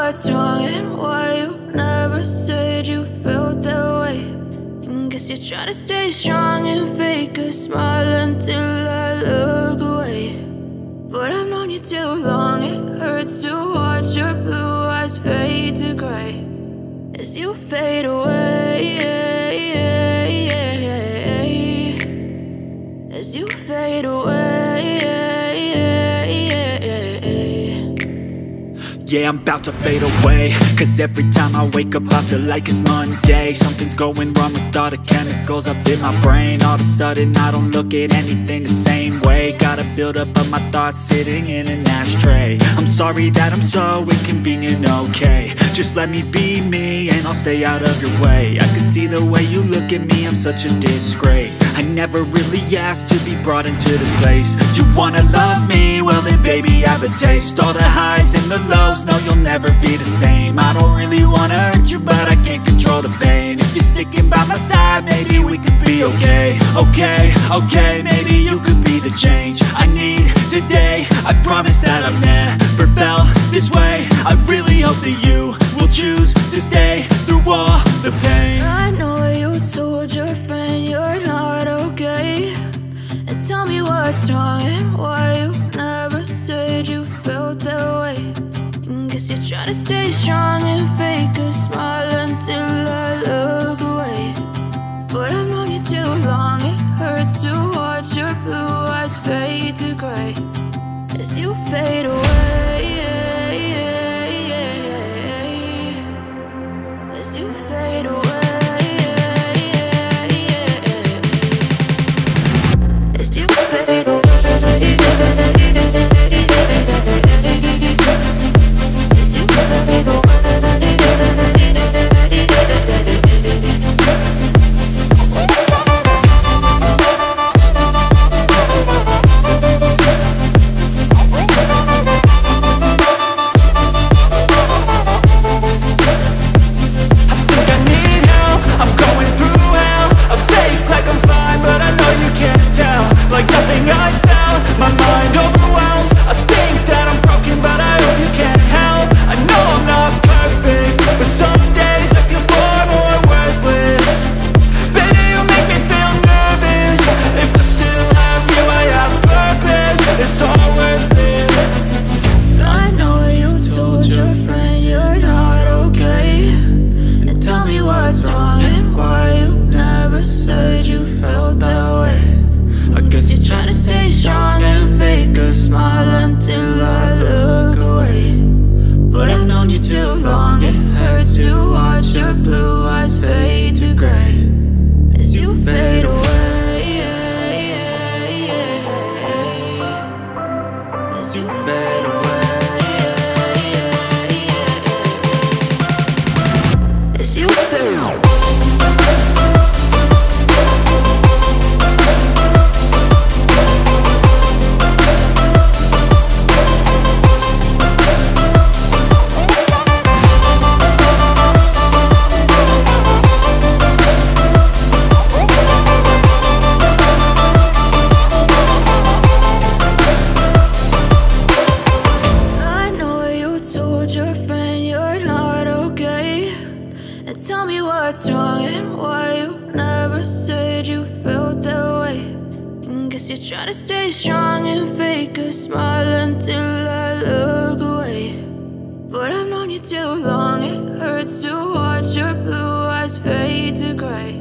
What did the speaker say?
what's wrong and why you never said you felt that way. And guess you're trying to stay strong and fake a smile until I look away. But I've known you too long, it hurts to watch your blue eyes fade to gray as you fade away, as you fade away. Yeah, I'm about to fade away, cause every time I wake up I feel like it's Monday. Something's going wrong with all the chemicals up in my brain. All of a sudden I don't look at anything the same way. Gotta build up of my thoughts sitting in an ashtray. I'm sorry that I'm so inconvenient, okay. Just let me be me and I'll stay out of your way. I can see the way you look at me, I'm such a disgrace. I never really asked to be brought into this place. You wanna love me? Well then baby I have a taste. All the highs and the lows, no you'll never be the same. I don't really wanna hurt you but I can't control the pain. If you're sticking by my side maybe we could be okay. Okay, maybe you could be the change I need today. I promise that I've never felt this way. I really hope that you will choose to stay through all the pain. I know you told your friend you're not okay, and tell me what's wrong and why you never said you felt that way. And guess you're trying to stay strong and fake a smile until I look away. But I've known you too long, it hurts to watch your blue eyes fade to gray as you fade away, as you fade away, as you fade away. Like nothing I found, my mind overwhelms. I think that I'm broken, but I hope you can't help. I know I'm not perfect, but some days I feel far more worthless. Baby, you make me feel nervous. If I still have you, I have purpose. It's all worth it. I know you told your friend you're not okay, and tell me what's wrong and why you never said you felt that way. I guess you're trying to stay strong and fake a smile until I look away. But I've known you too long, it hurts to watch your blue eyes fade to gray as you fade away, as you fade away, as you fade away. Tell me what's wrong and why you never said you felt that way. And guess you're trying to stay strong and fake a smile until I look away. But I've known you too long, it hurts to watch your blue eyes fade to gray.